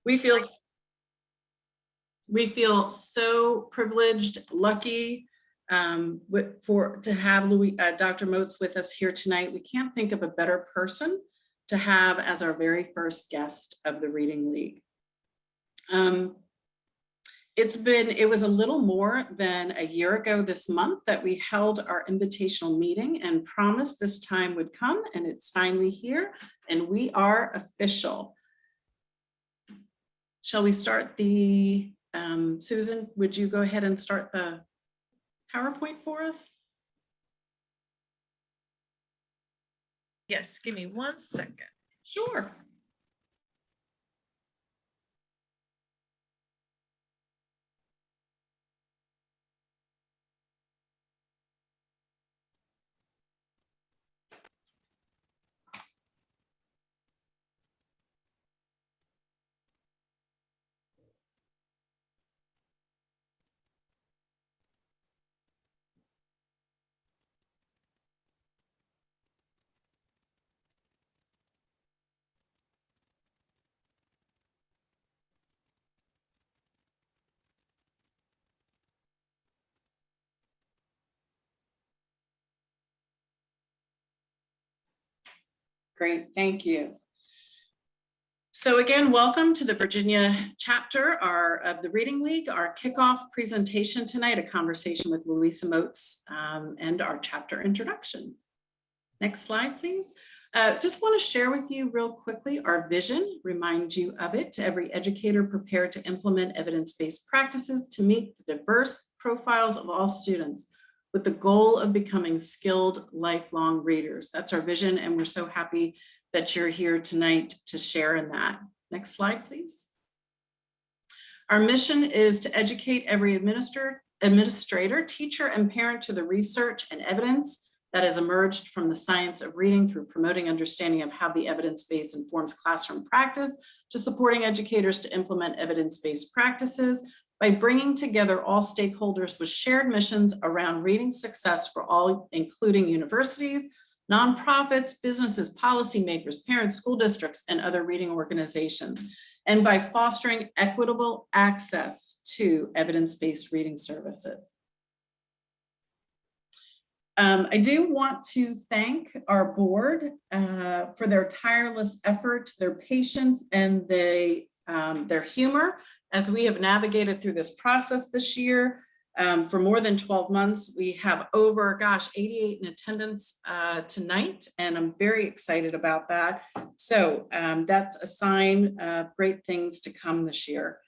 We feel so privileged, lucky to have Dr. Moats with us here tonight. We can't think of a better person to have as our very first guest of the Reading League. It was a little more than a year ago this month that we held our invitational meeting and promised this time would come, and it's finally here, and we are official. Shall we start the, Susan, would you go ahead and start the PowerPoint for us? Yes, give me 1 second. Sure. Great, thank you. So again, welcome to the Virginia chapter of the Reading League, our kickoff presentation tonight, a conversation with Louisa Moats and our chapter introduction. Next slide, please. Just want to share with you real quickly our vision, remind you of it. Every educator prepared to implement evidence-based practices to meet the diverse profiles of all students with the goal of becoming skilled lifelong readers. That's our vision, and we're so happy that you're here tonight to share in that. Next slide, please. Our mission is to educate every administrator, teacher, and parent to the research and evidence that has emerged from the science of reading through promoting understanding of how the evidence base informs classroom practice, to supporting educators to implement evidence-based practices by bringing together all stakeholders with shared missions around reading success for all, including universities, nonprofits, businesses, policymakers, parents, school districts, and other reading organizations, and by fostering equitable access to evidence-based reading services. I do want to thank our board for their tireless effort, their patience, and their humor as we have navigated through this process this year. For more than 12 months, we have over, 88 in attendance tonight, and I'm very excited about that. So that's a sign of great things to come this year.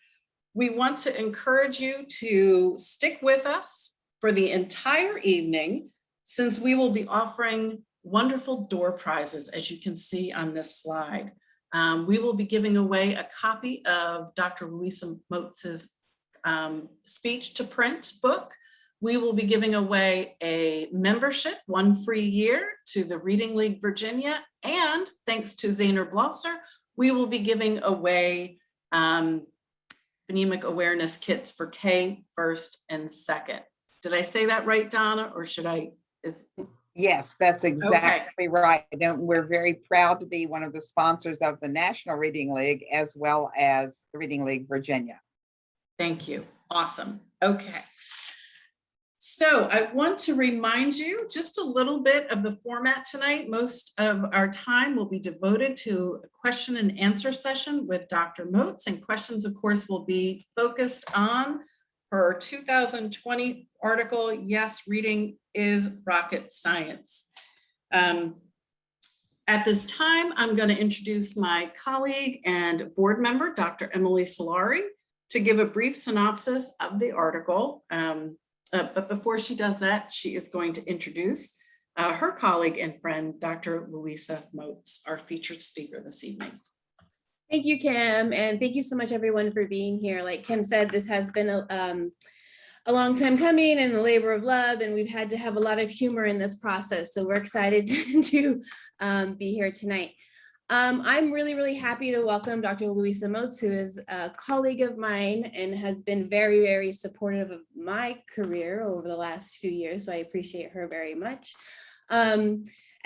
We want to encourage you to stick with us for the entire evening, since we will be offering wonderful door prizes, as you can see on this slide. We will be giving away a copy of Dr. Louisa Moats's speech to print book. We will be giving away a membership, 1 free year, to the Reading League Virginia, and thanks to Zainer Blosser, we will be giving away phonemic awareness kits for K, first, and second. Did I say that right, Donna, or should I? Yes, that's exactly right. We're very proud to be one of the sponsors of the National Reading League as well as the Reading League Virginia. Thank you. Awesome. Okay. So I want to remind you just a little bit of the format tonight. Most of our time will be devoted to a question and answer session with Dr. Moats, and questions, of course, will be focused on her 2020 article, Yes, Reading is Rocket Science. At this time, I'm going to introduce my colleague and board member, Dr. Emily Solari, to give a brief synopsis of the article. But before she does that, she is going to introduce her colleague and friend, Dr. Louisa Moats, our featured speaker this evening. Thank you, Kim, and thank you so much, everyone, for being here. Like Kim said, this has been a long time coming and a labor of love, and we've had to have a lot of humor in this process. So we're excited to be here tonight. I'm really, really happy to welcome Dr. Louisa Moats, who is a colleague of mine and has been very, very supportive of my career over the last few years. So I appreciate her very much.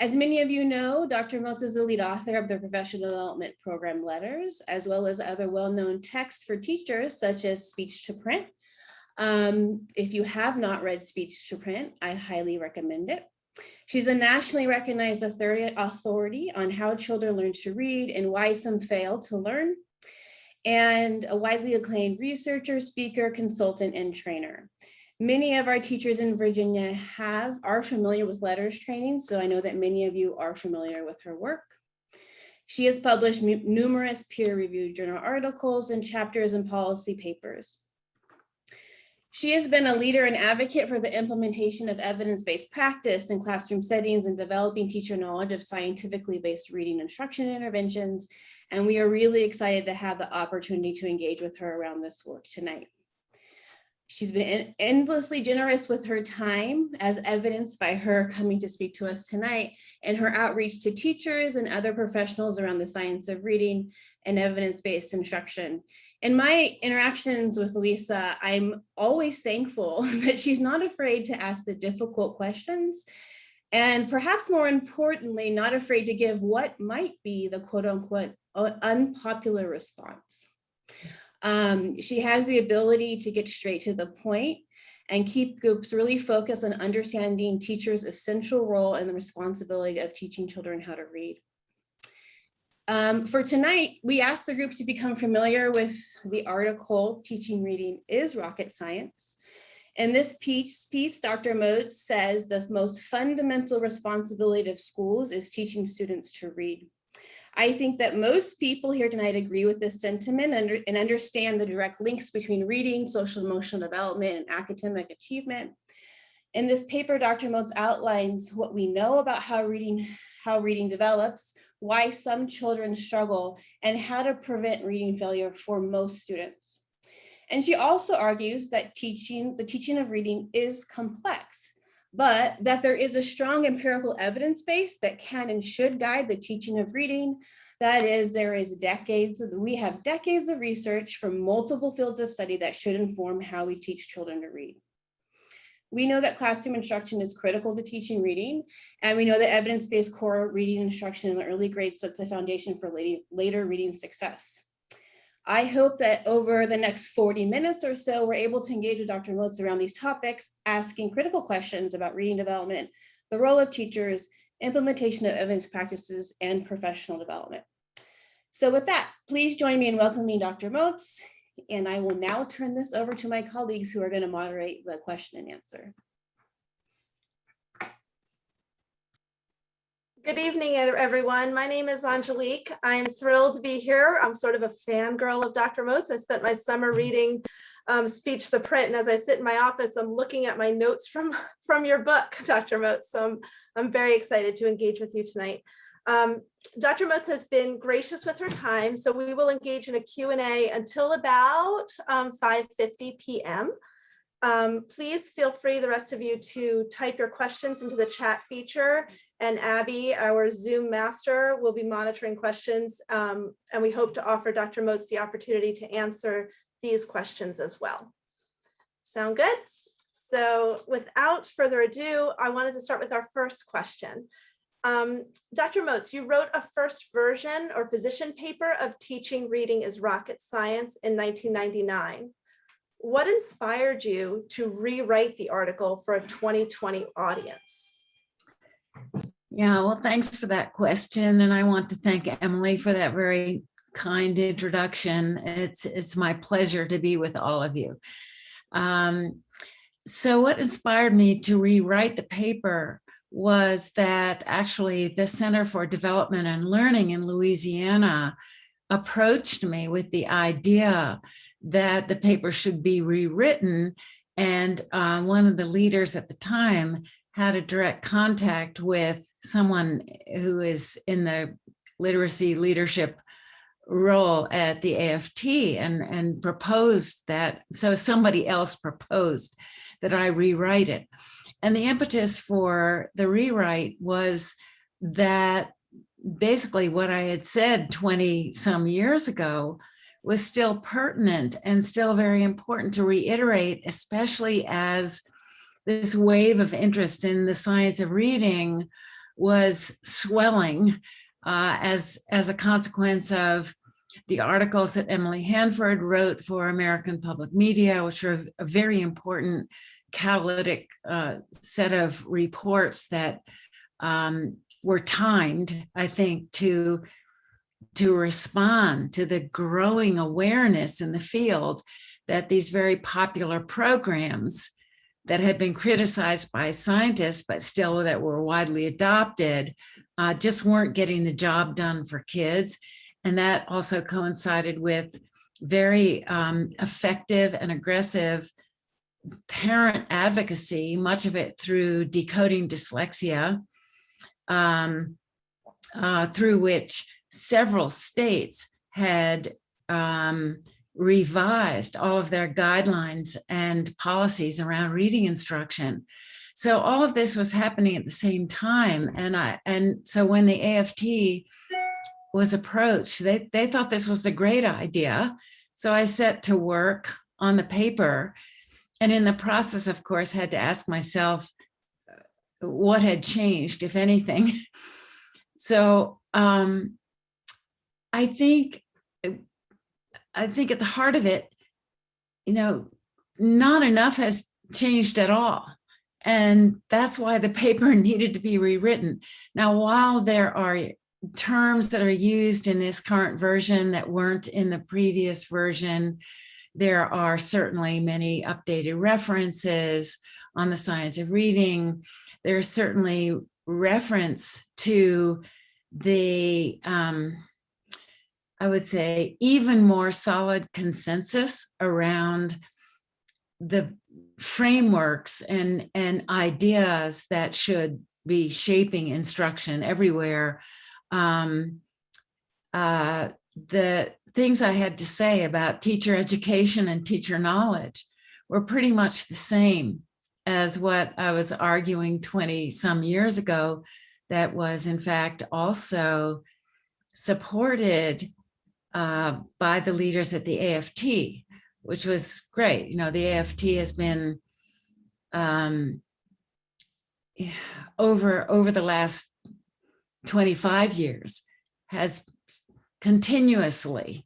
As many of you know, Dr. Moats is the lead author of the Professional Development Program Letters, as well as other well-known texts for teachers, such as Speech to Print. If you have not read Speech to Print, I highly recommend it. She's a nationally recognized authority on how children learn to read and why some fail to learn, and a widely acclaimed researcher, speaker, consultant, and trainer. Many of our teachers in Virginia are familiar with letters training, so I know that many of you are familiar with her work. She has published numerous peer-reviewed journal articles and chapters and policy papers. She has been a leader and advocate for the implementation of evidence-based practice in classroom settings and developing teacher knowledge of scientifically based reading instruction interventions. And we are really excited to have the opportunity to engage with her around this work tonight. She's been endlessly generous with her time, as evidenced by her coming to speak to us tonight, and her outreach to teachers and other professionals around the science of reading and evidence-based instruction. In my interactions with Louisa, I'm always thankful that she's not afraid to ask the difficult questions, and perhaps more importantly, not afraid to give what might be the quote unquote unpopular response. She has the ability to get straight to the point and keep groups really focused on understanding teachers' essential role and the responsibility of teaching children how to read. For tonight, we asked the group to become familiar with the article, Teaching Reading is Rocket Science. In this piece, Dr. Moats says the most fundamental responsibility of schools is teaching students to read. I think that most people here tonight agree with this sentiment and understand the direct links between reading, social emotional development, and academic achievement. In this paper, Dr. Moats outlines what we know about how reading develops, why some children struggle, and how to prevent reading failure for most students. And she also argues that the teaching of reading is complex, but that there is a strong empirical evidence base that can and should guide the teaching of reading. That is, we have decades of research from multiple fields of study that should inform how we teach children to read. We know that classroom instruction is critical to teaching reading, and we know that evidence-based core reading instruction in the early grades sets the foundation for later reading success. I hope that over the next 40 minutes or so, we're able to engage with Dr. Moats around these topics, asking critical questions about reading development, the role of teachers, implementation of evidence practices, and professional development. So with that, please join me in welcoming Dr. Moats, and I will now turn this over to my colleagues who are going to moderate the question and answer. Good evening, everyone. My name is Angelique. I'm thrilled to be here. I'm sort of a fangirl of Dr. Moats. I spent my summer reading Speech to Print, and as I sit in my office, I'm looking at my notes from your book, Dr. Moats. So I'm very excited to engage with you tonight. Dr. Moats has been gracious with her time, so we will engage in a Q&A until about 5:50 p.m. Please feel free, the rest of you, to type your questions into the chat feature, and Abby, our Zoom master, will be monitoring questions, and we hope to offer Dr. Moats the opportunity to answer these questions as well. Sound good? So without further ado, I wanted to start with our first question. Dr. Moats, you wrote a first version or position paper of Teaching Reading is Rocket Science in 1999. What inspired you to rewrite the article for a 2020 audience? Yeah, well, thanks for that question. And I want to thank Emily for that very kind introduction. It's my pleasure to be with all of you. So what inspired me to rewrite the paper was that actually the Center for Development and Learning in Louisiana approached me with the idea that the paper should be rewritten. And one of the leaders at the time had a direct contact with someone who is in the literacy leadership role at the AFT and proposed that. So somebody else proposed that I rewrite it. And the impetus for the rewrite was that basically what I had said 20 some years ago was still pertinent and still very important to reiterate, especially as this wave of interest in the science of reading was swelling as a consequence of the articles that Emily Hanford wrote for American Public Media, which were a very important catalytic set of reports that were timed, I think, to respond to the growing awareness in the field that these very popular programs that had been criticized by scientists, but still that were widely adopted, just weren't getting the job done for kids. And that also coincided with very effective and aggressive parent advocacy, much of it through Decoding Dyslexia, through which several states had revised all of their guidelines and policies around reading instruction. So all of this was happening at the same time. And so when the AFT was approached, they thought this was a great idea. So I set to work on the paper. And in the process, of course, had to ask myself what had changed, if anything. So I think at the heart of it, not enough has changed at all. And that's why the paper needed to be rewritten. Now, while there are terms that are used in this current version that weren't in the previous version, there are certainly many updated references on the science of reading. There's certainly reference to the I would say, even more solid consensus around the frameworks and ideas that should be shaping instruction everywhere. The things I had to say about teacher education and teacher knowledge were pretty much the same as what I was arguing 20 some years ago, that was in fact also supported by the leaders at the AFT, which was great. The AFT has been over the last 25 years has continuously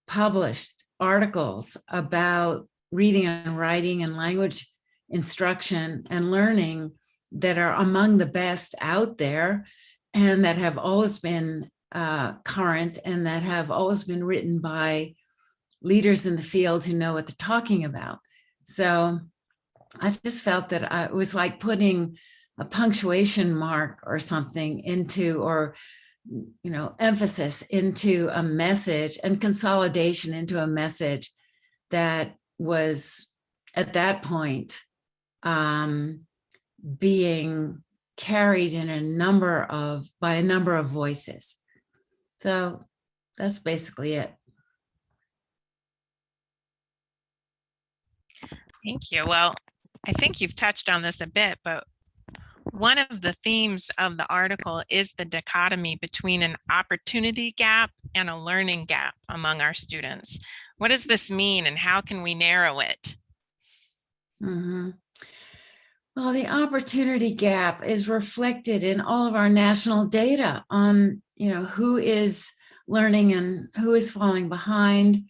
published articles about reading and writing and language instruction and learning that are among the best out there, and that have always been current, and that have always been written by leaders in the field who know what they're talking about. So I just felt that it was like putting a punctuation mark or something into, or emphasis into a message, and consolidation into a message that was at that point being carried in by a number of voices. So that's basically it. Thank you. Well, I think you've touched on this a bit, but one of the themes of the article is the dichotomy between an opportunity gap and a learning gap among our students. What does this mean, and how can we narrow it? Mm-hmm. Well, the opportunity gap is reflected in all of our national data on, who is learning and who is falling behind.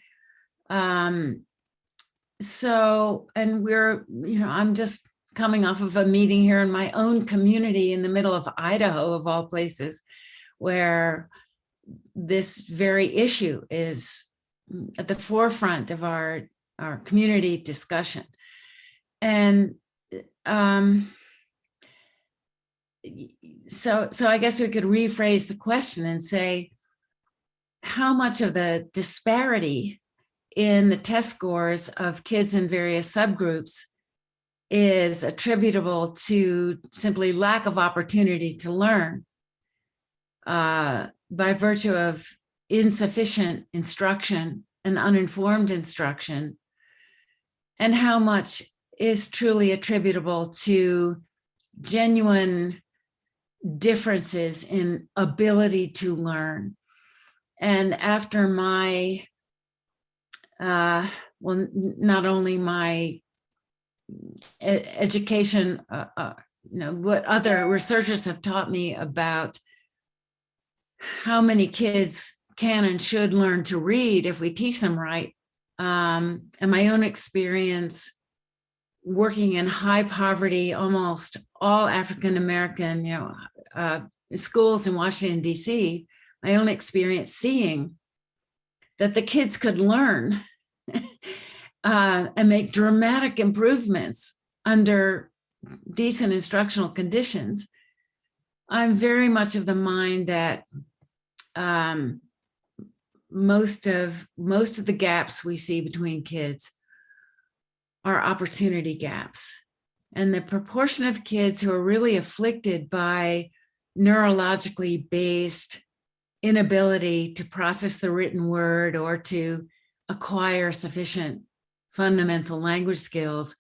So, and we're, I'm just coming off of a meeting here in my own community in the middle of Idaho, of all places, where this very issue is at the forefront of our community discussion. And so I guess we could rephrase the question and say, how much of the disparity in the test scores of kids in various subgroups is attributable to simply lack of opportunity to learn by virtue of insufficient instruction and uninformed instruction, and how much is truly attributable to genuine differences in ability to learn. And after my, not only my education what other researchers have taught me about how many kids can and should learn to read if we teach them right. And my own experience working in high poverty, almost all African-American, schools in Washington, D.C., my own experience seeing that the kids could learn and make dramatic improvements under decent instructional conditions. I'm very much of the mind that most of the gaps we see between kids are opportunity gaps. And the proportion of kids who are really afflicted by neurologically based inability to process the written word or to acquire sufficient fundamental language skills,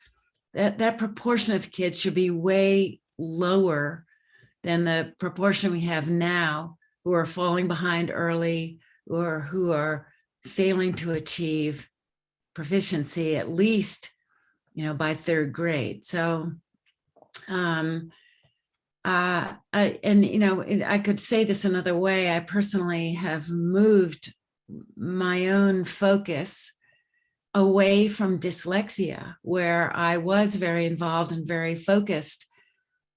that proportion of kids should be way lower than the proportion we have now who are falling behind early or who are failing to achieve proficiency at least, by third grade. So, I could say this another way. I personally have moved my own focus away from dyslexia, where I was very involved and very focused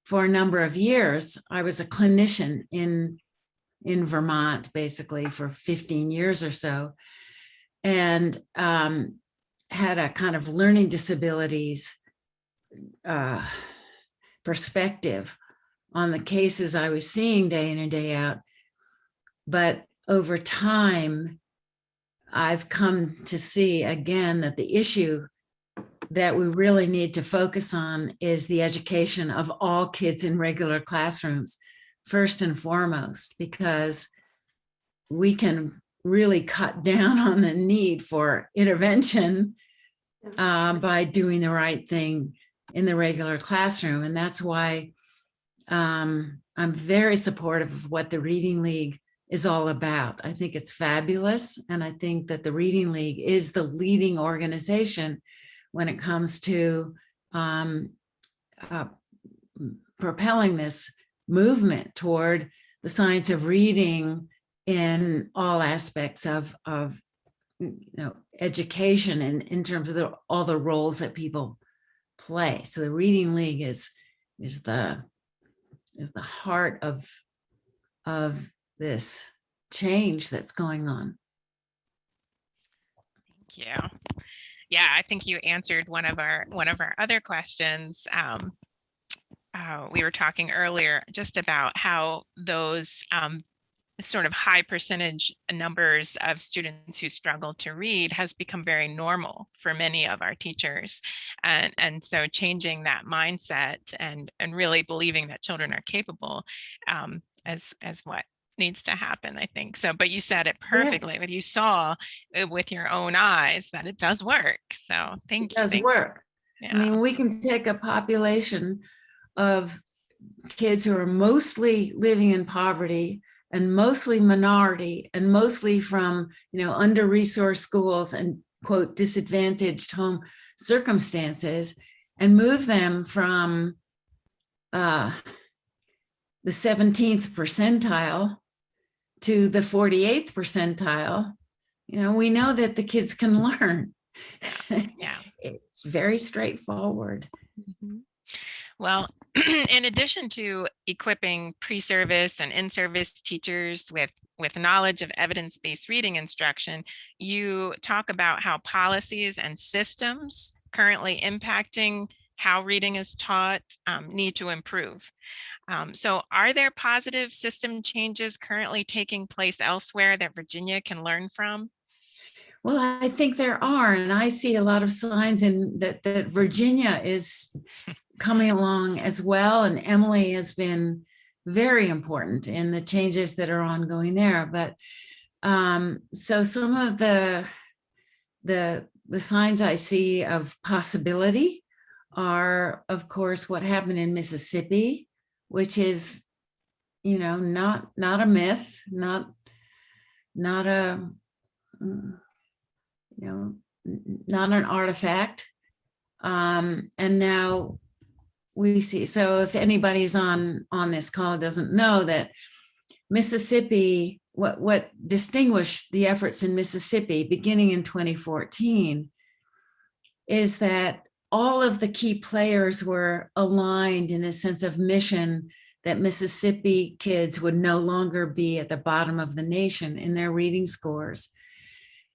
for a number of years. I was a clinician in Vermont, basically for 15 years or so, and had a kind of learning disabilities perspective on the cases I was seeing day in and day out. But over time, I've come to see again that the issue that we really need to focus on is the education of all kids in regular classrooms, first and foremost, because we can really cut down on the need for intervention by doing the right thing in the regular classroom. And that's why I'm very supportive of what the Reading League is all about. I think it's fabulous. And I think that the Reading League is the leading organization when it comes to propelling this movement toward the science of reading in all aspects of education and in terms of all the roles that people play. So the Reading League is the heart of this change that's going on. Thank you. Yeah, I think you answered one of our other questions. We were talking earlier just about how those sort of high percentage numbers of students who struggle to read has become very normal for many of our teachers. And so changing that mindset and really believing that children are capable as what needs to happen, I think. So, but you said it perfectly. Yeah. You saw with your own eyes that it does work. So thank you. It does work. Yeah. I mean, we can take a population of kids who are mostly living in poverty and mostly minority and mostly from, under-resourced schools and quote, disadvantaged home circumstances and move them from the 17th percentile to the 48th percentile. We know that the kids can learn. Yeah. It's very straightforward. Mm-hmm. Well, in addition to equipping pre-service and in-service teachers with knowledge of evidence-based reading instruction, you talk about how policies and systems currently impacting how reading is taught need to improve. So are there positive system changes currently taking place elsewhere that Virginia can learn from? Well, I think there are, and I see a lot of signs in that Virginia is coming along as well, and Emily has been very important in the changes that are ongoing there. But so some of the signs I see of possibility are, of course, what happened in Mississippi, which is, not a myth, not a not an artifact. And now we see, so if anybody's on this call doesn't know that Mississippi, what distinguished the efforts in Mississippi beginning in 2014 is that all of the key players were aligned in a sense of mission that Mississippi kids would no longer be at the bottom of the nation in their reading scores.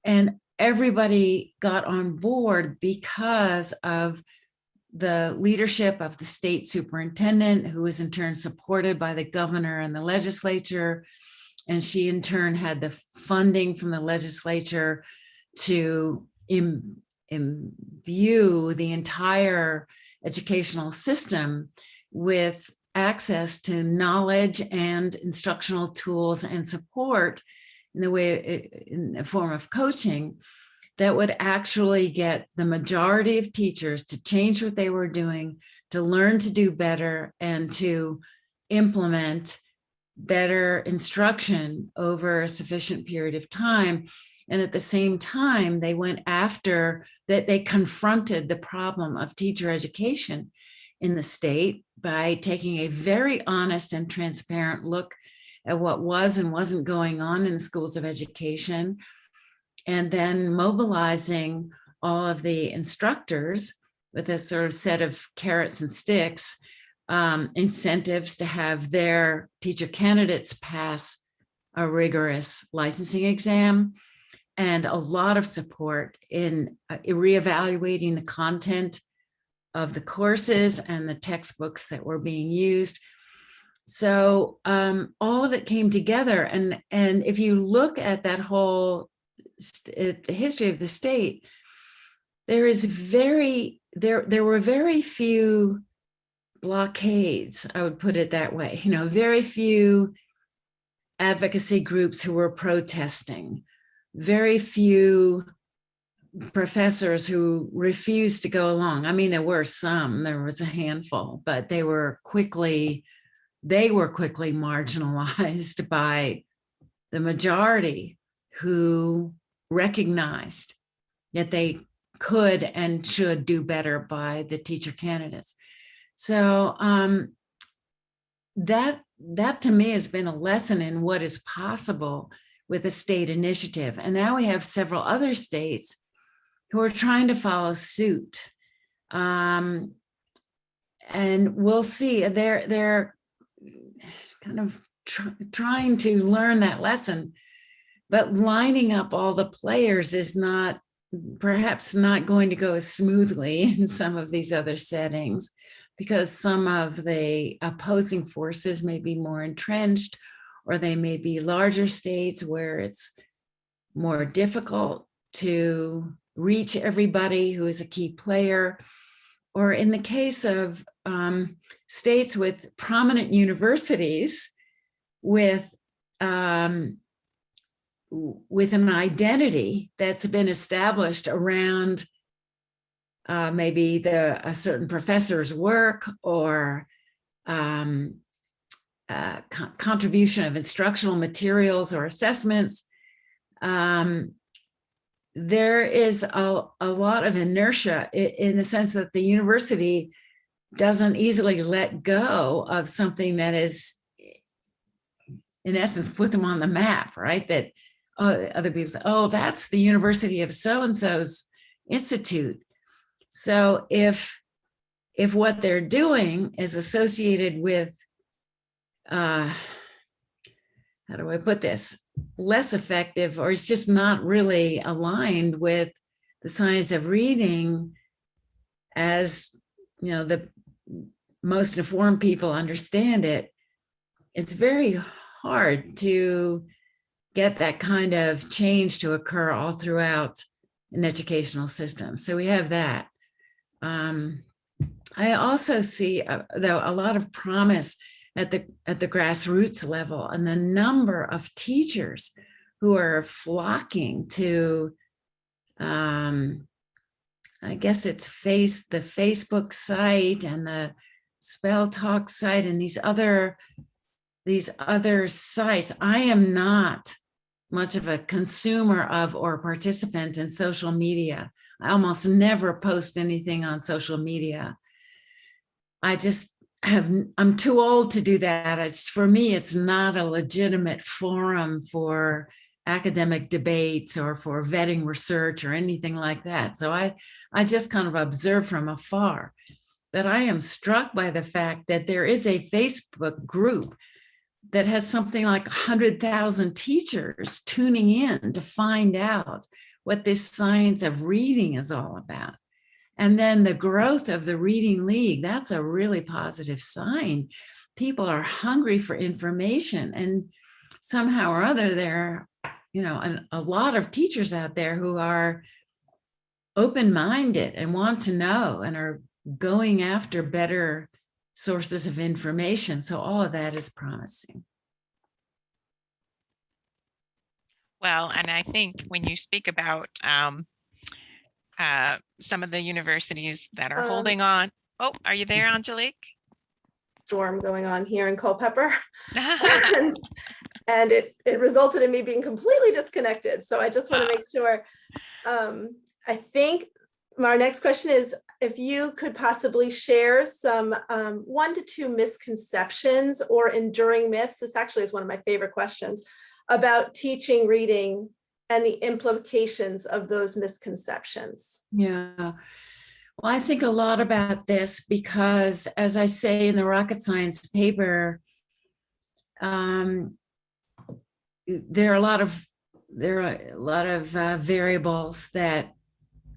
And everybody got on board because of the leadership of the state superintendent, who was in turn supported by the governor and the legislature. And she in turn had the funding from the legislature to imbue the entire educational system with access to knowledge and instructional tools and support in the form of coaching that would actually get the majority of teachers to change what they were doing, to learn to do better, and to implement better instruction over a sufficient period of time. And at the same time, they went after that, they confronted the problem of teacher education in the state by taking a very honest and transparent look at what was and wasn't going on in schools of education, and then mobilizing all of the instructors with a sort of set of carrots and sticks, incentives to have their teacher candidates pass a rigorous licensing exam, and a lot of support in reevaluating the content of the courses and the textbooks that were being used. So all of it came together. And if you look at that whole the history of the state, there were very few blockades, I would put it that way, very few advocacy groups who were protesting, very few professors who refused to go along. I mean, there were some, there was a handful, but they were quickly marginalized by the majority, who recognized that they could and should do better by the teacher candidates. So that to me has been a lesson in what is possible with a state initiative. And now we have several other states who are trying to follow suit. And we'll see, they're kind of trying to learn that lesson, but lining up all the players is perhaps not going to go as smoothly in some of these other settings, because some of the opposing forces may be more entrenched, or they may be larger states where it's more difficult to reach everybody who is a key player. Or in the case of states with prominent universities with an identity that's been established around maybe a certain professor's work, or contribution of instructional materials or assessments, there is a lot of inertia in the sense that the university doesn't easily let go of something that is, in essence, put them on the map, right? That other people say, oh, that's the University of so-and-so's institute. So if what they're doing is associated with, how do I put this, less effective, or it's just not really aligned with the science of reading as, the most informed people understand it, it's very hard to get that kind of change to occur all throughout an educational system. So we have that. I also see, though, a lot of promise at the grassroots level, and the number of teachers who are flocking to, I guess it's the Facebook site and the Spell Talk site and these other sites. I am not much of a consumer of or participant in social media. I almost never post anything on social media. I just I'm too old to do that. For me, it's not a legitimate forum for academic debates or for vetting research or anything like that. So I just kind of observe from afar. But I am struck by the fact that there is a Facebook group that has something like 100,000 teachers tuning in to find out what this science of reading is all about. And then the growth of the Reading League, that's a really positive sign. People are hungry for information, and somehow or other there are, a lot of teachers out there who are open-minded and want to know and are going after better sources of information. So all of that is promising. Well, and I think when you speak about some of the universities that are holding on. Oh, are you there, Angelique? Storm going on here in Culpeper. and it resulted in me being completely disconnected. So I just want to make sure. I think our next question is if you could possibly share some 1 to 2 misconceptions or enduring myths. This actually is one of my favorite questions about teaching reading and the implications of those misconceptions. Yeah. Well, I think a lot about this because, as I say in the rocket science paper, there are a lot of variables that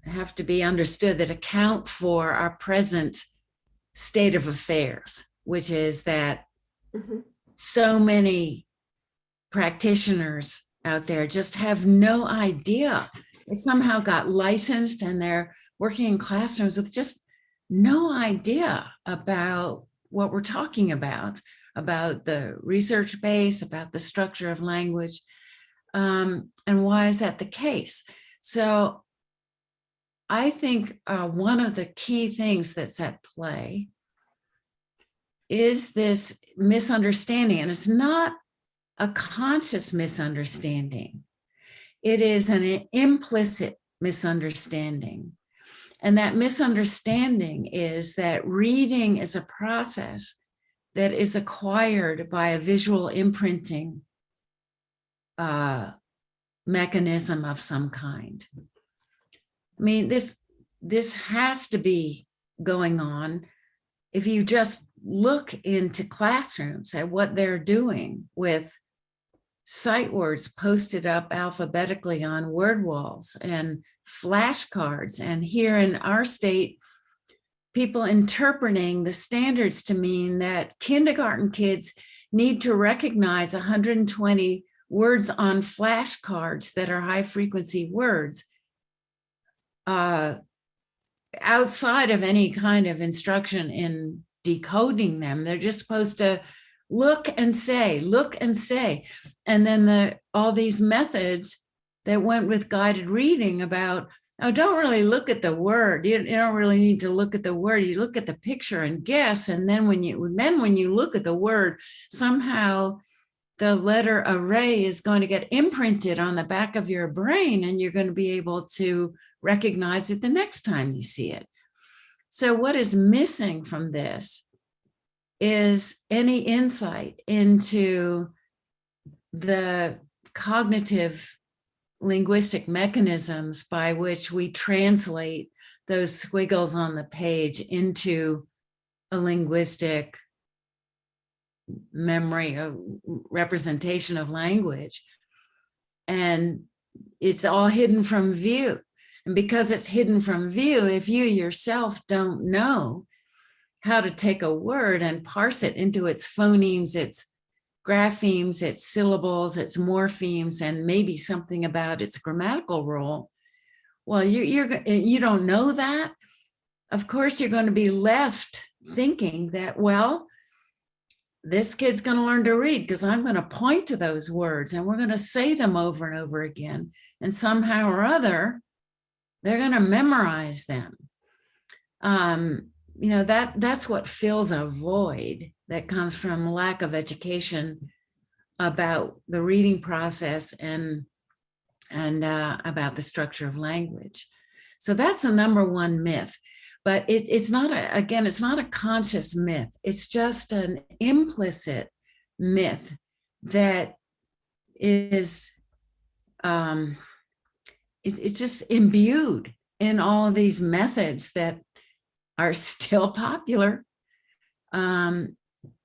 have to be understood that account for our present state of affairs, which is that so many practitioners out there just have no idea. They somehow got licensed and they're working in classrooms with just no idea about what we're talking about the research base, about the structure of language, and why is that the case? So I think one of the key things that's at play is this misunderstanding, and it's not a conscious misunderstanding. It is an implicit misunderstanding. And that misunderstanding is that reading is a process that is acquired by a visual imprinting mechanism of some kind. I mean, this has to be going on. If you just look into classrooms at what they're doing with sight words posted up alphabetically on word walls and flashcards, and here in our state, people interpreting the standards to mean that kindergarten kids need to recognize 120 words on flashcards that are high frequency words outside of any kind of instruction in decoding them. They're just supposed to look and say. And then all these methods that went with guided reading about, oh, don't really look at the word. You don't really need to look at the word. You look at the picture and guess. And then when you look at the word, somehow the letter array is going to get imprinted on the back of your brain, and you're going to be able to recognize it the next time you see it. So what is missing from this is any insight into the cognitive linguistic mechanisms by which we translate those squiggles on the page into a linguistic memory, a representation of language. And it's all hidden from view. And because it's hidden from view, if you yourself don't know how to take a word and parse it into its phonemes, its graphemes, its syllables, its morphemes, and maybe something about its grammatical role, well, you don't know that. Of course, you're going to be left thinking that, well, this kid's going to learn to read because I'm going to point to those words and we're going to say them over and over again. And somehow or other, they're going to memorize them. That's what fills a void that comes from lack of education about the reading process and about the structure of language. So that's the number one myth. But it's not again, it's not a conscious myth. It's just an implicit myth that is it's just imbued in all of these methods that are still popular. And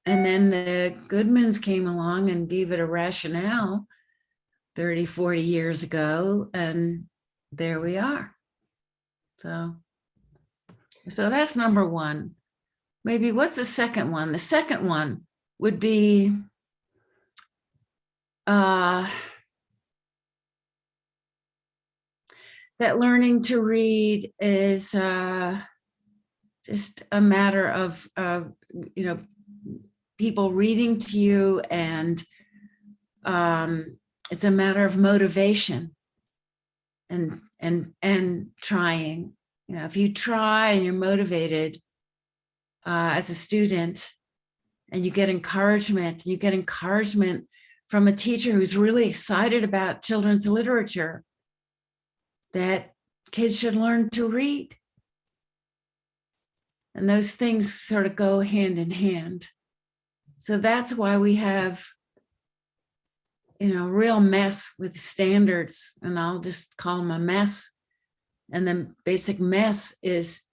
then the Goodmans came along and gave it a rationale 30, 40 years ago, and there we are. So that's number one. Maybe what's the second one? The second one would be that learning to read is just a matter of people reading to you, and it's a matter of motivation and trying. If you try and you're motivated as a student, and you get encouragement from a teacher who's really excited about children's literature, that kids should learn to read. And those things sort of go hand in hand. So that's why we have, real mess with standards, and I'll just call them a mess. And the basic mess is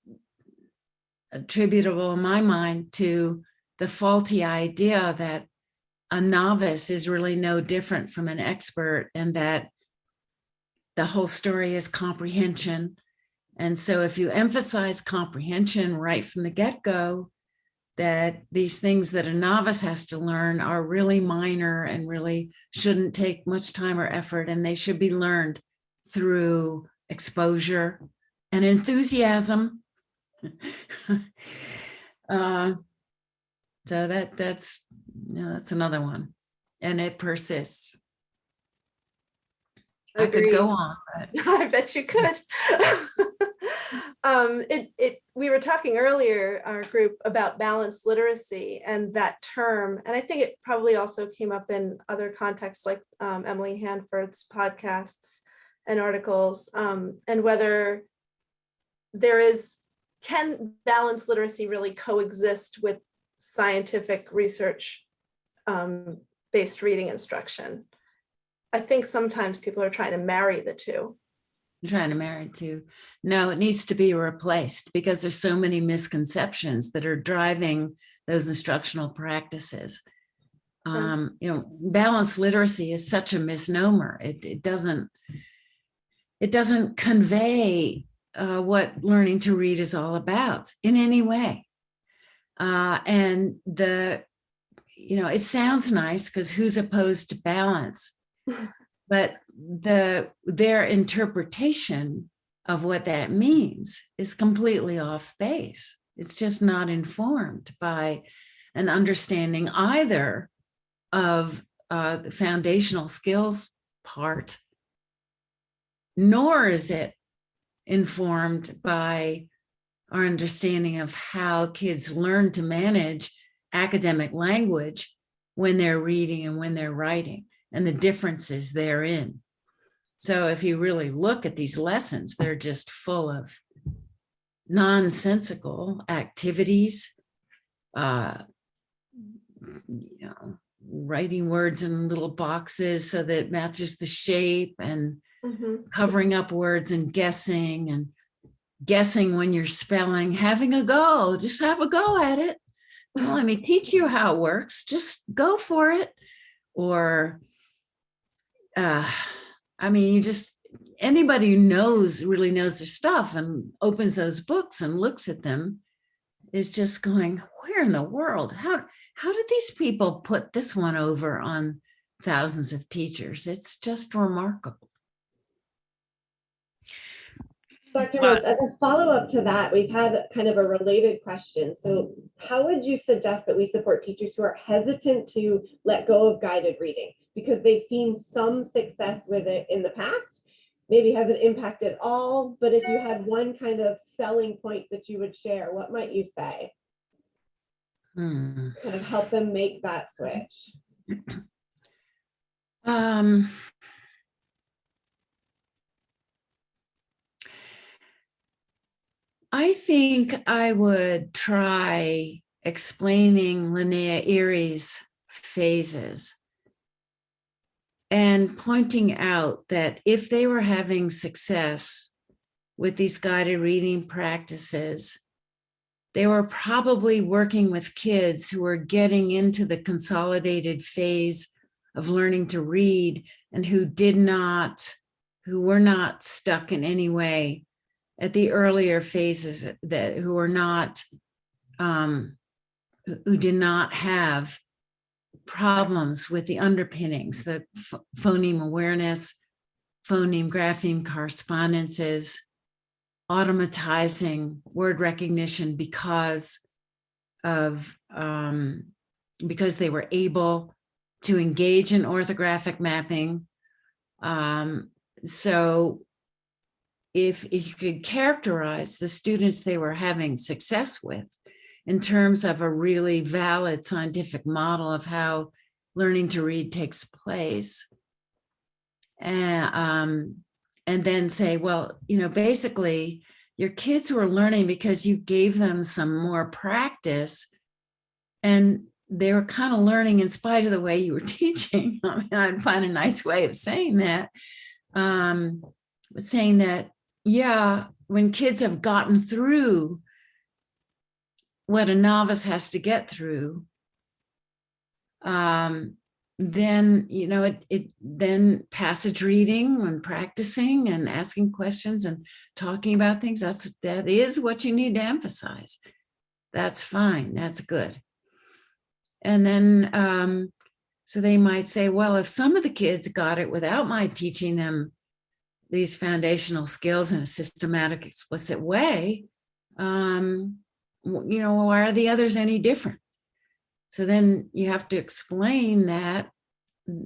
attributable in my mind to the faulty idea that a novice is really no different from an expert, and that the whole story is comprehension. And so if you emphasize comprehension right from the get-go, that these things that a novice has to learn are really minor and really shouldn't take much time or effort, and they should be learned through exposure and enthusiasm. So that's another one, and it persists. I could go on, but I bet you could. We were talking earlier, our group, about balanced literacy and that term, and I think it probably also came up in other contexts, like Emily Hanford's podcasts and articles, and whether can balanced literacy really coexist with scientific research based reading instruction? I think sometimes people are trying to marry the two. No, it needs to be replaced, because there's so many misconceptions that are driving those instructional practices. Balanced literacy is such a misnomer. It doesn't convey what learning to read is all about in any way. And it sounds nice, because who's opposed to balance? But their interpretation of what that means is completely off base. It's just not informed by an understanding either of the foundational skills part, nor is it informed by our understanding of how kids learn to manage academic language when they're reading and when they're writing, and the differences therein. So if you really look at these lessons, they're just full of nonsensical activities, writing words in little boxes so that it matches the shape, and covering up words and guessing when you're spelling, having a go, just have a go at it. Well, let me teach you how it works. Just go for it. Or anybody who really knows their stuff and opens those books and looks at them is just going, where in the world? How did these people put this one over on thousands of teachers? It's just remarkable. Dr. Rhodes, as a follow-up to that, we've had kind of a related question. So how would you suggest that we support teachers who are hesitant to let go of guided reading because they've seen some success with it in the past? Maybe hasn't impacted all, but if you had one kind of selling point that you would share, what might you say? Kind of help them make that switch. I think I would try explaining Linnea Erie's phases and pointing out that if they were having success with these guided reading practices, they were probably working with kids who were getting into the consolidated phase of learning to read and who were not stuck in any way at the earlier phases, that who did not have problems with the underpinnings, the phoneme awareness, phoneme grapheme correspondences, automatizing word recognition because they were able to engage in orthographic mapping. So if you could characterize the students they were having success with in terms of a really valid scientific model of how learning to read takes place, and then say, well, basically your kids who are learning because you gave them some more practice and they were kind of learning in spite of the way you were teaching. I mean, I'd find a nice way of saying that. But saying that, yeah, when kids have gotten through what a novice has to get through, then, then passage reading and practicing and asking questions and talking about things, that is what you need to emphasize. That's fine, that's good. And then, so they might say, well, if some of the kids got it without my teaching them these foundational skills in a systematic, explicit way, why are the others any different? So then you have to explain that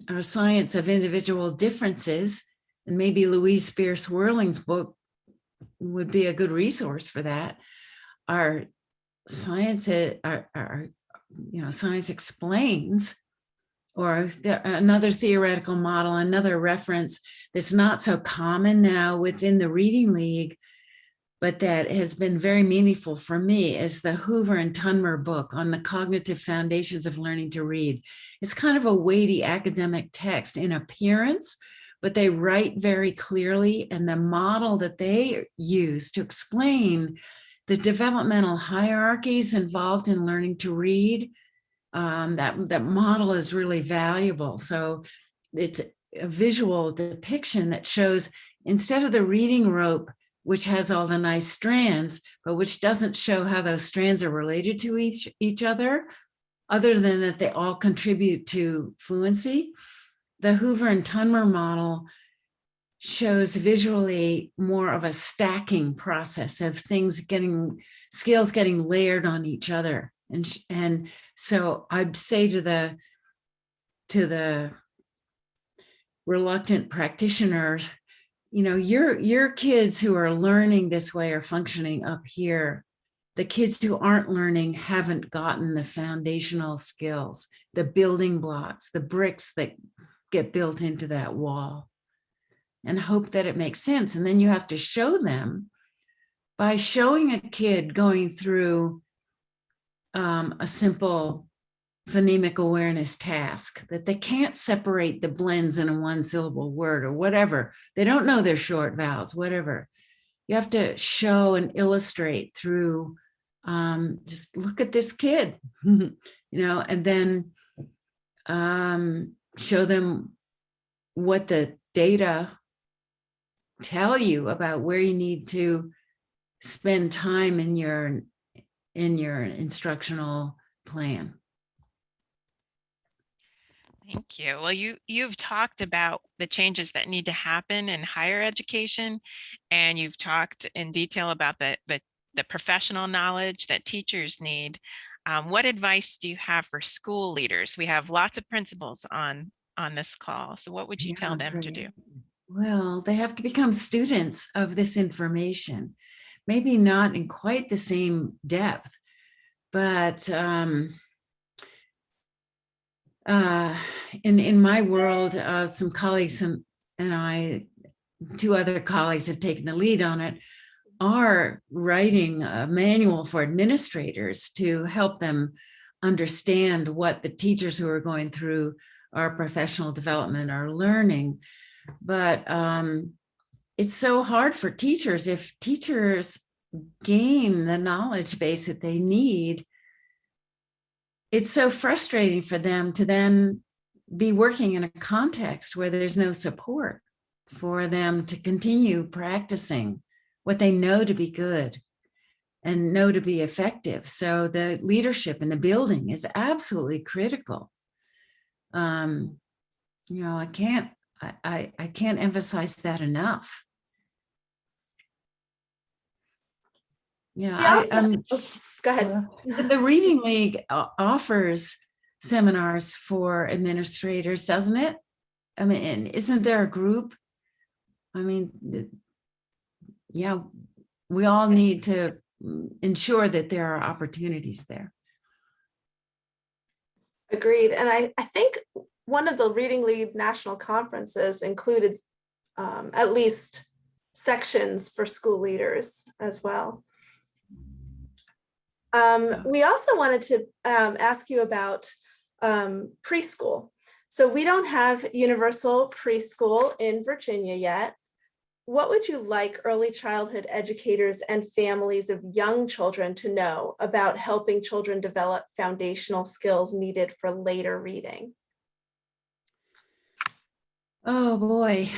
our science of individual differences, and maybe Louise Spear-Swirling's book would be a good resource for that. Our science, science explains, or another theoretical model, another reference that's not so common now within the Reading League, but that has been very meaningful for me, is the Hoover and Tunmer book on the cognitive foundations of learning to read. It's kind of a weighty academic text in appearance, but they write very clearly, and the model that they use to explain the developmental hierarchies involved in learning to read, that model is really valuable. So it's a visual depiction that shows, instead of the reading rope, which has all the nice strands, but which doesn't show how those strands are related to each other than that they all contribute to fluency. The Hoover and Tunmer model shows visually more of a stacking process of skills getting layered on each other. And so I'd say to the reluctant practitioners, your kids who are learning this way are functioning up here. The kids who aren't learning haven't gotten the foundational skills, the building blocks, the bricks that get built into that wall, and hope that it makes sense. And then you have to show them by showing a kid going through a simple phonemic awareness task, that they can't separate the blends in a one-syllable word or whatever. They don't know their short vowels, whatever. You have to show and illustrate through, just look at this kid, and then show them what the data tell you about where you need to spend time in your instructional plan. Thank you. Well, you've talked about the changes that need to happen in higher education, and you've talked in detail about the professional knowledge that teachers need. What advice do you have for school leaders? We have lots of principals on this call. So what would you tell them to do? Well, they have to become students of this information, maybe not in quite the same depth, but in my world, some colleagues and I, two other colleagues have taken the lead on it. are writing a manual for administrators to help them understand what the teachers who are going through our professional development are learning. But it's so hard for teachers. If teachers gain the knowledge base that they need, it's so frustrating for them to then be working in a context where there's no support for them to continue practicing what they know to be good and know to be effective. So the leadership in the building is absolutely critical. I can't emphasize that enough. Yeah, Go ahead. The Reading League offers seminars for administrators, doesn't it? I mean, and isn't there a group? I mean, yeah, we all need to ensure that there are opportunities there. Agreed. And I think one of the Reading League national conferences included at least sections for school leaders as well. We also wanted to ask you about preschool. So we don't have universal preschool in Virginia yet. What would you like early childhood educators and families of young children to know about helping children develop foundational skills needed for later reading? Oh boy.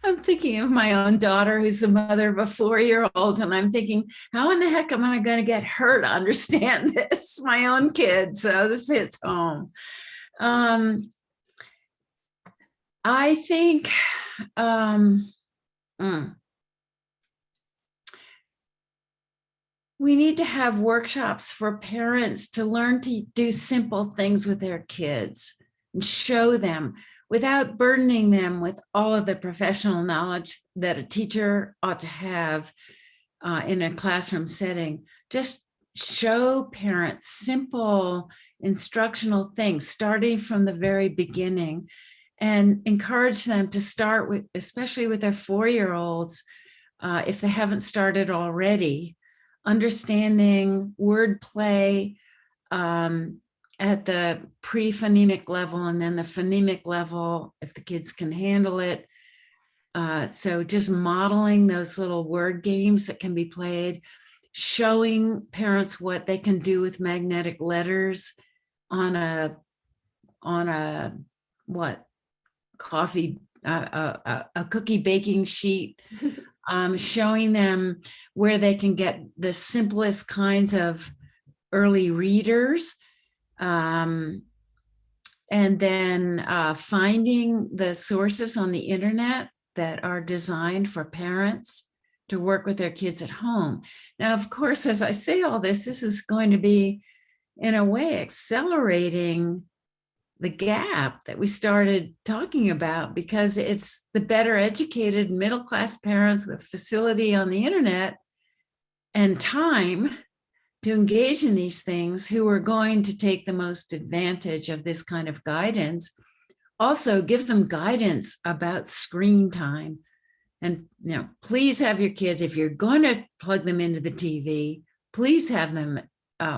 I'm thinking of my own daughter, who's the mother of a 4-year-old, and I'm thinking, how in the heck am I going to get her to understand this? My own kid. So this hits home. I think we need to have workshops for parents to learn to do simple things with their kids and show them without burdening them with all of the professional knowledge that a teacher ought to have in a classroom setting. Just show parents simple instructional things, starting from the very beginning, and encourage them to start with, especially with their 4-year-olds, if they haven't started already, understanding wordplay, at the pre-phonemic level and then the phonemic level, if the kids can handle it. So just modeling those little word games that can be played, showing parents what they can do with magnetic letters on a cookie baking sheet, showing them where they can get the simplest kinds of early readers. And then finding the sources on the internet that are designed for parents to work with their kids at home. Now, of course, as I say all this, this is going to be, in a way, accelerating the gap that we started talking about, because it's the better educated middle-class parents with facility on the internet and time to engage in these things who are going to take the most advantage of this kind of guidance. Also give them guidance about screen time. And please have your kids, if you're going to plug them into the TV, please have them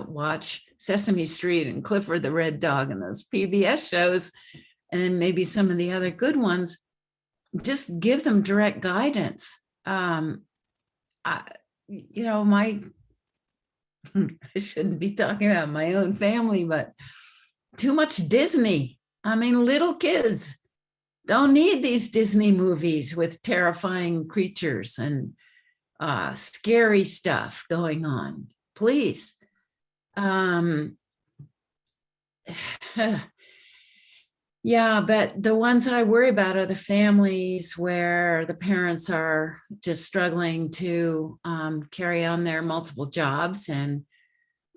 watch Sesame Street and Clifford the Red Dog and those PBS shows, and then maybe some of the other good ones. Just give them direct guidance. I shouldn't be talking about my own family, but too much Disney. I mean, little kids don't need these Disney movies with terrifying creatures and scary stuff going on. Please. Yeah, but the ones I worry about are the families where the parents are just struggling to carry on their multiple jobs and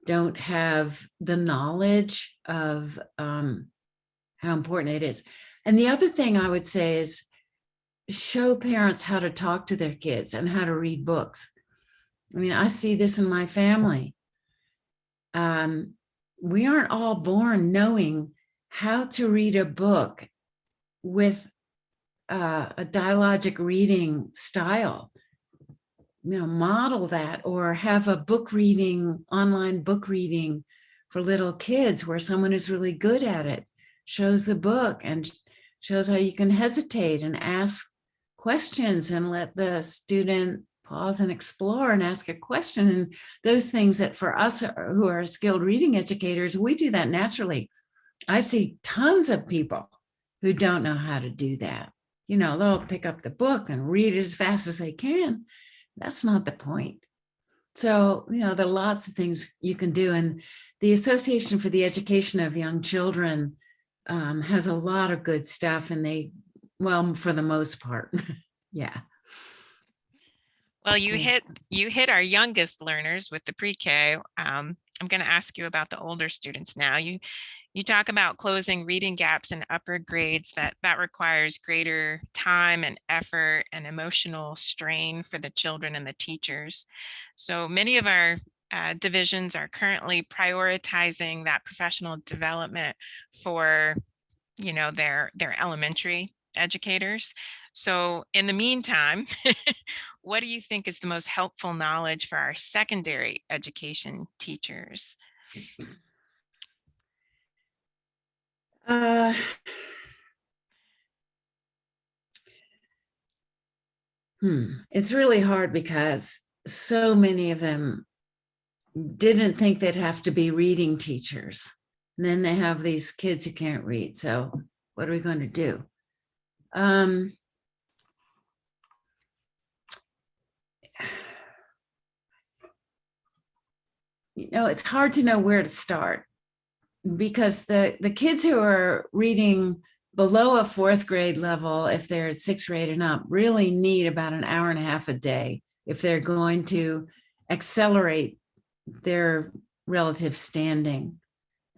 don't have the knowledge of how important it is. And the other thing I would say is show parents how to talk to their kids and how to read books. I mean, I see this in my family. We aren't all born knowing how to read a book with a dialogic reading style, model that, or have a book reading, online book reading for little kids where someone who's really good at it shows the book and shows how you can hesitate and ask questions and let the student pause and explore and ask a question. And those things that for us who are skilled reading educators, we do that naturally. I see tons of people who don't know how to do that. They'll pick up the book and read it as fast as they can. That's not the point. So, there are lots of things you can do. And the Association for the Education of Young Children has a lot of good stuff, and for the most part, yeah. Well, you hit our youngest learners with the pre-K. I'm going to ask you about the older students now. You talk about closing reading gaps in upper grades that requires greater time and effort and emotional strain for the children and the teachers. So many of our divisions are currently prioritizing that professional development for, their elementary educators. So in the meantime, what do you think is the most helpful knowledge for our secondary education teachers? It's really hard because so many of them didn't think they'd have to be reading teachers. And then they have these kids who can't read. So what are we going to do? It's hard to know where to start, because the kids who are reading below a fourth grade level, if they're sixth grade and up, really need about an hour and a half a day if they're going to accelerate their relative standing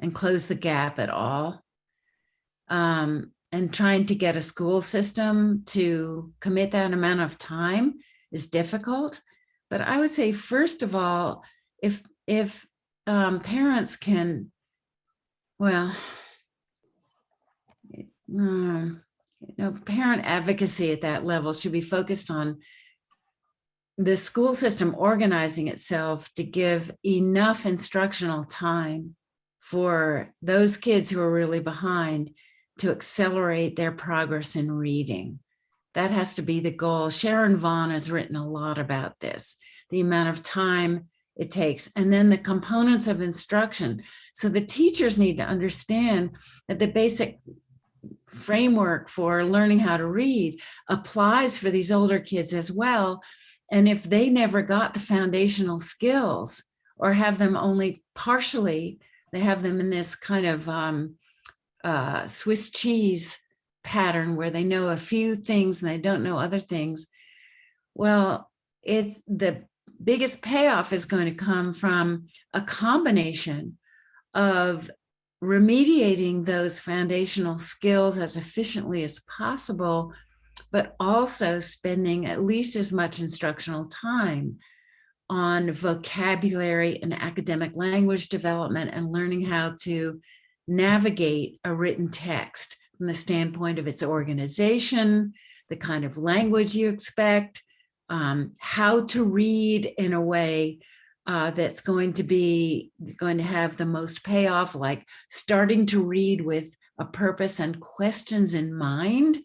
and close the gap at all. And trying to get a school system to commit that amount of time is difficult. But I would say, first of all, if parents can, parent advocacy at that level should be focused on the school system organizing itself to give enough instructional time for those kids who are really behind to accelerate their progress in reading. That has to be the goal. Sharon Vaughn has written a lot about this, the amount of time it takes, and then the components of instruction. So the teachers need to understand that the basic framework for learning how to read applies for these older kids as well. And if they never got the foundational skills, or have them only partially, they have them in this kind of Swiss cheese pattern where they know a few things and they don't know other things. Well, it's the biggest payoff is going to come from a combination of remediating those foundational skills as efficiently as possible, but also spending at least as much instructional time on vocabulary and academic language development and learning how to navigate a written text from the standpoint of its organization, the kind of language you expect, how to read in a way that's going to have the most payoff, like starting to read with a purpose and questions in mind,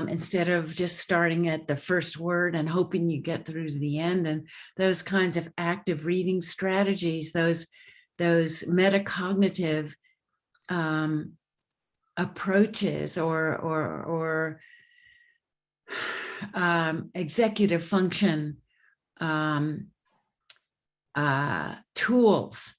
instead of just starting at the first word and hoping you get through to the end. And those kinds of active reading strategies, those metacognitive approaches or executive function tools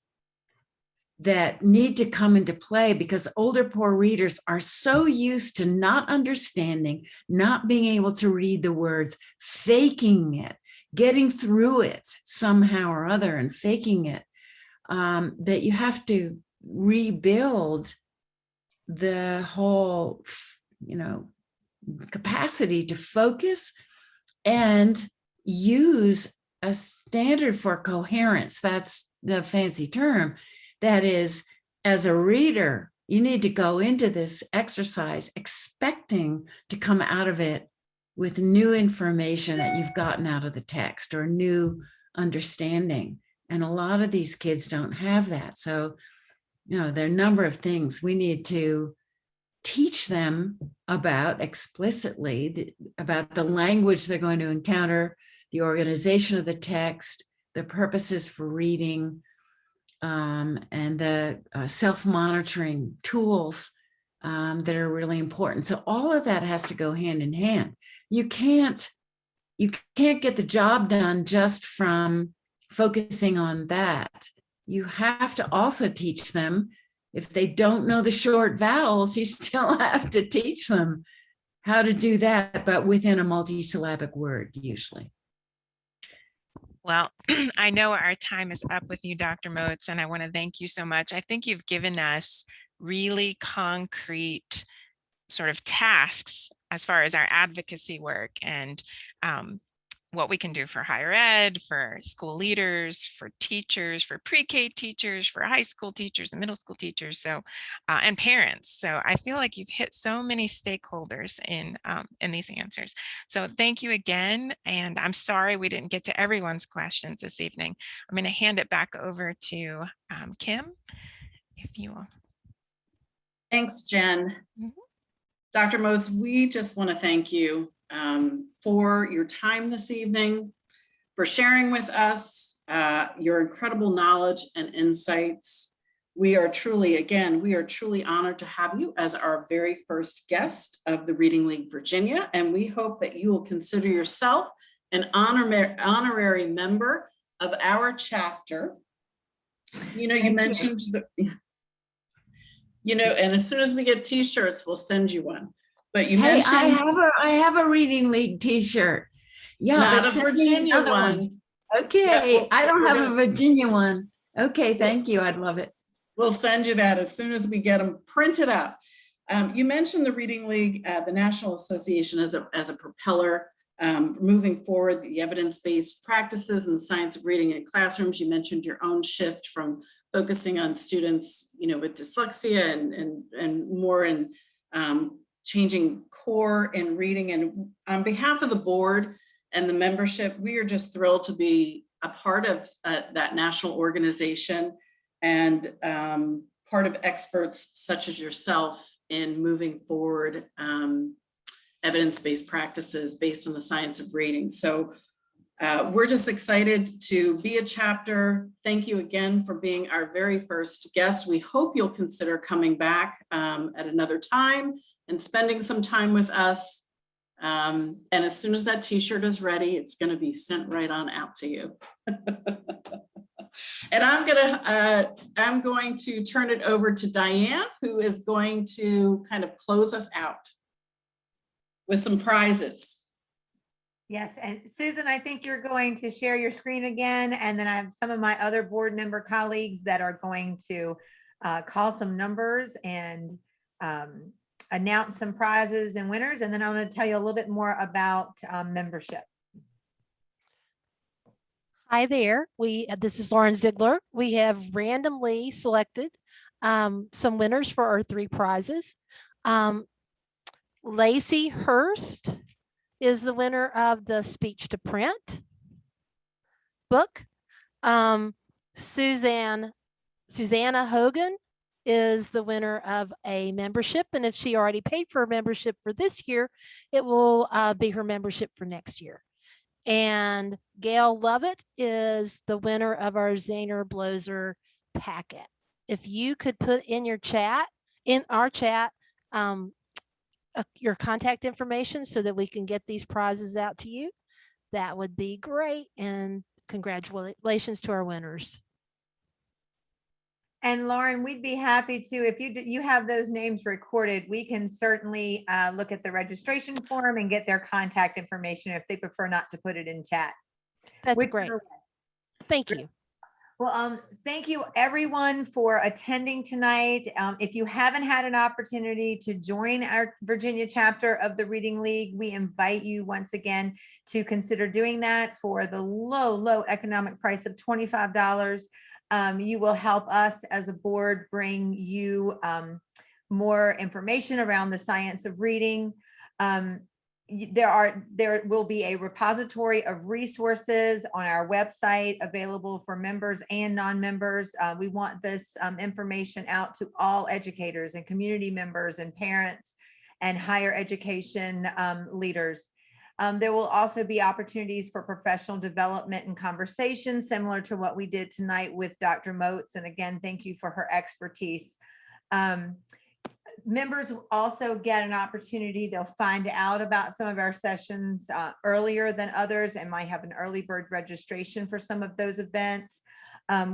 that need to come into play, because older poor readers are so used to not understanding, not being able to read the words, faking it, getting through it somehow or other and faking it, that you have to rebuild the whole, capacity to focus and use a standard for coherence. That's the fancy term. That is, as a reader, You need to go into this exercise expecting to come out of it with new information that you've gotten out of the text or new understanding. And a lot of these kids don't have that. So, there are a number of things we need to teach them about explicitly, about the language they're going to encounter, the organization of the text, the purposes for reading, and the self-monitoring tools that are really important. So all of that has to go hand in hand. You can't get the job done just from focusing on that. You have to also teach them. If they don't know the short vowels, you still have to teach them how to do that, but within a multisyllabic word, usually. Well, I know our time is up with you, Dr. Moats, and I want to thank you so much. I think you've given us really concrete sort of tasks as far as our advocacy work and what we can do for higher ed, for school leaders, for teachers, for pre-K teachers, for high school teachers and middle school teachers, so and parents. So I feel like you've hit so many stakeholders in these answers. So thank you again, and I'm sorry we didn't get to everyone's questions this evening. I'm going to hand it back over to Kim, if you will. Thanks, Jen. Mhm. Dr. Moats, we just want to thank you for your time this evening, for sharing with us your incredible knowledge and insights. We are truly honored to have you as our very first guest of the Reading League Virginia, and we hope that you will consider yourself an honorary member of our chapter. You mentioned and as soon as we get t-shirts, we'll send you one. But you mentioned I have a Reading League t-shirt. Yeah, not but a Virginia one. Okay, I don't have a Virginia one. Okay, thank you. I'd love it. We'll send you that as soon as we get them printed up. You mentioned the Reading League, the National Association as a propeller, moving forward, the evidence-based practices and the science of reading in classrooms. You mentioned your own shift from focusing on students, with dyslexia and more in changing core in reading. And on behalf of the board and the membership, we are just thrilled to be a part of that national organization and part of experts such as yourself in moving forward evidence-based practices based on the science of reading. So we're just excited to be a chapter. Thank you again for being our very first guest. We hope you'll consider coming back at another time and spending some time with us. And as soon as that t-shirt is ready, it's going to be sent right on out to you. And I'm going to turn it over to Diane, who is going to kind of close us out with some prizes. Yes, and Susan, I think you're going to share your screen again, and then I have some of my other board member colleagues that are going to call some numbers and announce some prizes and winners, and then I'm going to tell you a little bit more about membership. Hi there. This is Lauren Ziegler. We have randomly selected some winners for our 3 prizes. Lacey Hurst is the winner of the speech to print book. Susanna Hogan is the winner of a membership. And if she already paid for a membership for this year, it will be her membership for next year. And Gail Lovett is the winner of our Zahner Blozer packet. If you could put in our chat, your contact information so that we can get these prizes out to you, that would be great. And congratulations to our winners. And Lauren, we'd be happy to, if you have those names recorded, we can certainly look at the registration form and get their contact information if they prefer not to put it in chat. That's great. Thank you. Well, thank you everyone for attending tonight. If you haven't had an opportunity to join our Virginia chapter of the Reading League, we invite you once again to consider doing that for the low economic price of $25. You will help us as a board bring you more information around the science of reading. There will be a repository of resources on our website available for members and non-members. We want this information out to all educators and community members and parents and higher education leaders. There will also be opportunities for professional development and conversation, similar to what we did tonight with Dr. Moats. And again, thank you for her expertise. Members also get an opportunity. They'll find out about some of our sessions earlier than others and might have an early bird registration for some of those events.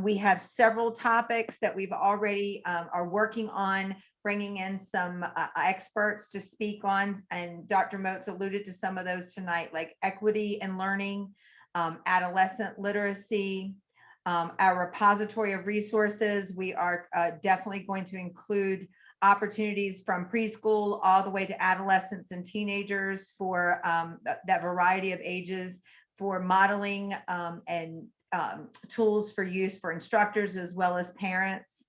We have several topics that we've already are working on bringing in some experts to speak on, and Dr. Moats alluded to some of those tonight, like equity and learning, adolescent literacy, our repository of resources. We are definitely going to include opportunities from preschool all the way to adolescents and teenagers for that variety of ages for modeling and tools for use for instructors as well as parents.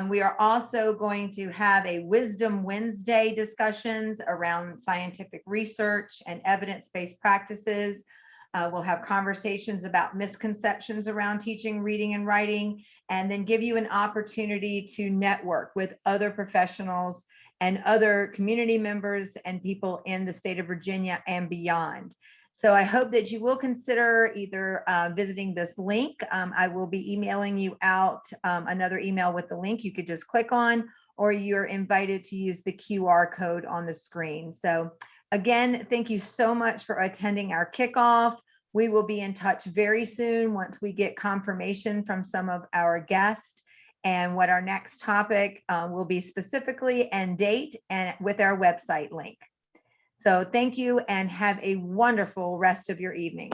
We are also going to have a Wisdom Wednesday discussions around scientific research and evidence-based practices. We'll have conversations about misconceptions around teaching, reading, and writing, and then give you an opportunity to network with other professionals and other community members and people in the state of Virginia and beyond. So I hope that you will consider either visiting this link. I will be emailing you out another email with the link you could just click on, or you're invited to use the QR code on the screen. So again, thank you so much for attending our kickoff. We will be in touch very soon once we get confirmation from some of our guests and what our next topic will be specifically and date, and with our website link. So thank you and have a wonderful rest of your evening.